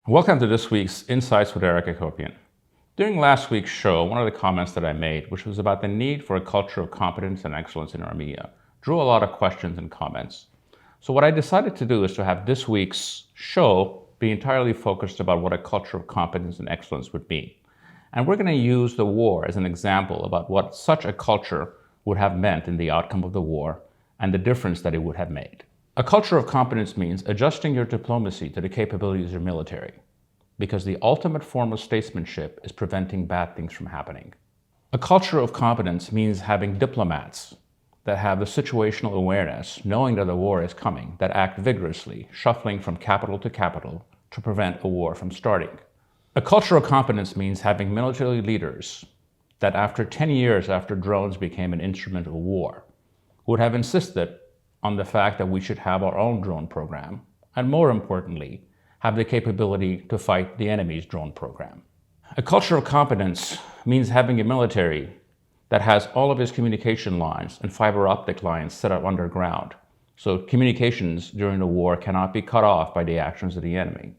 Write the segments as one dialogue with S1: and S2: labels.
S1: Welcome to this week's Insights with Eric Hacopian. During last week's show, one of the comments that I made, which was about the need for a culture of competence and excellence in Armenia, drew a lot of questions and comments. So what I decided to do is to have this week's show be entirely focused about what a culture of competence and excellence would mean. And we're going to use the war as an example about what such a culture would have meant in the outcome of the war and the difference that it would have made. A culture of competence means adjusting your diplomacy to the capabilities of your military, because the ultimate form of statesmanship is preventing bad things from happening. A culture of competence means having diplomats that have the situational awareness, knowing that a war is coming, that act vigorously, shuffling from capital to capital to prevent a war from starting. A culture of competence means having military leaders that after 10 years after drones became an instrument of war, would have insisted on the fact that we should have our own drone program, and more importantly, have the capability to fight the enemy's drone program. A culture of competence means having a military that has all of its communication lines and fiber optic lines set up underground, so communications during the war cannot be cut off by the actions of the enemy.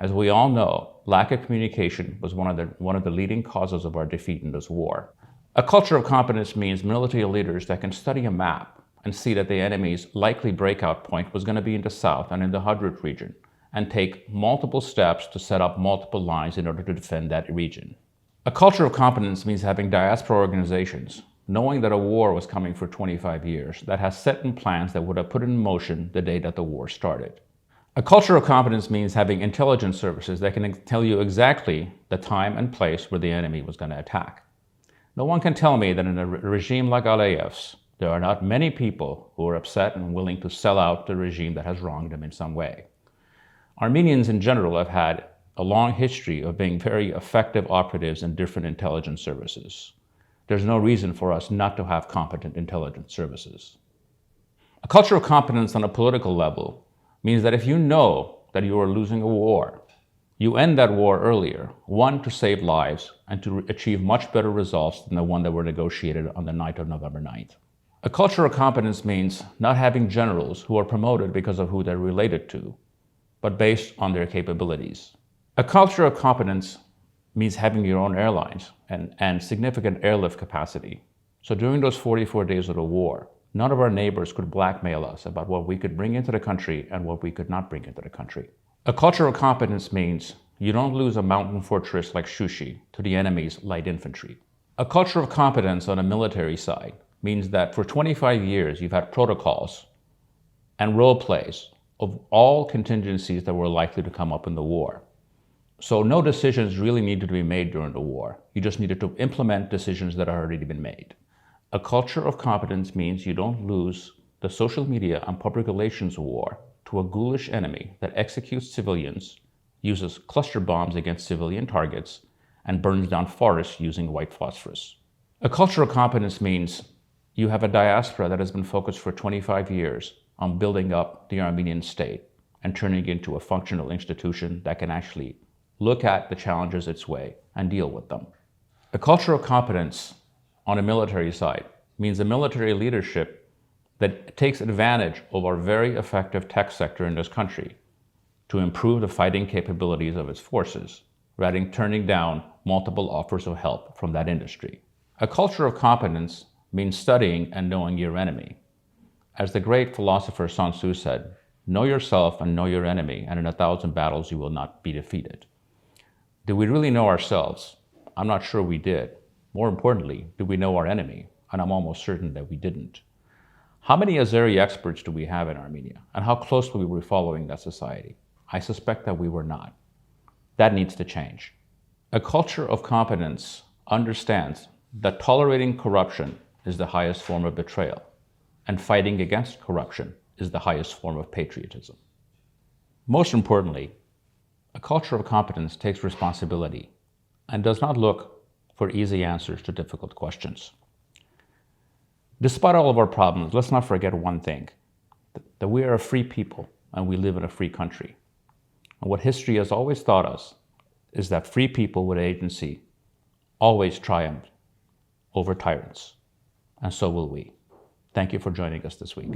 S1: As we all know, lack of communication was one of the leading causes of our defeat in this war. A culture of competence means military leaders that can study a map and see that the enemy's likely breakout point was going to be in the south and in the Hadrut region, and take multiple steps to set up multiple lines in order to defend that region. A culture of competence means having diaspora organizations, knowing that a war was coming for 25 years, that has set in plans that would have put in motion the day that the war started. A culture of competence means having intelligence services that can tell you exactly the time and place where the enemy was going to attack. No one can tell me that in a regime like Aliyev's, there are not many people who are upset and willing to sell out the regime that has wronged them in some way. Armenians in general have had a long history of being very effective operatives in different intelligence services. There's no reason for us not to have competent intelligence services. A culture of competence on a political level means that if you know that you are losing a war, you end that war earlier, one, to save lives and to achieve much better results than the one that were negotiated on the night of November 9th. A culture of competence means not having generals who are promoted because of who they're related to, but based on their capabilities. A culture of competence means having your own airlines and significant airlift capacity. So during those 44 days of the war, none of our neighbors could blackmail us about what we could bring into the country and what we could not bring into the country. A culture of competence means you don't lose a mountain fortress like Shushi to the enemy's light infantry. A culture of competence on a military side means that for 25 years you've had protocols and role plays of all contingencies that were likely to come up in the war. So no decisions really needed to be made during the war. You just needed to implement decisions that had already been made. A culture of competence means you don't lose the social media and public relations war to a ghoulish enemy that executes civilians, uses cluster bombs against civilian targets, and burns down forests using white phosphorus. A culture of competence means you have a diaspora that has been focused for 25 years on building up the Armenian state and turning it into a functional institution that can actually look at the challenges its way and deal with them. A culture of competence on a military side means a military leadership that takes advantage of our very effective tech sector in this country to improve the fighting capabilities of its forces, rather than turning down multiple offers of help from that industry. A culture of competence means studying and knowing your enemy. As the great philosopher Sun Tzu said, know yourself and know your enemy, and in 1,000 battles you will not be defeated. Did we really know ourselves? I'm not sure we did. More importantly, did we know our enemy? And I'm almost certain that we didn't. How many Azeri experts do we have in Armenia? And how closely were we following that society? I suspect that we were not. That needs to change. A culture of competence understands that tolerating corruption is the highest form of betrayal, and fighting against corruption is the highest form of patriotism. Most importantly, a culture of competence takes responsibility and does not look for easy answers to difficult questions. Despite all of our problems, let's not forget one thing, that we are a free people and we live in a free country. And what history has always taught us is that free people with agency always triumph over tyrants. And so will we. Thank you for joining us this week.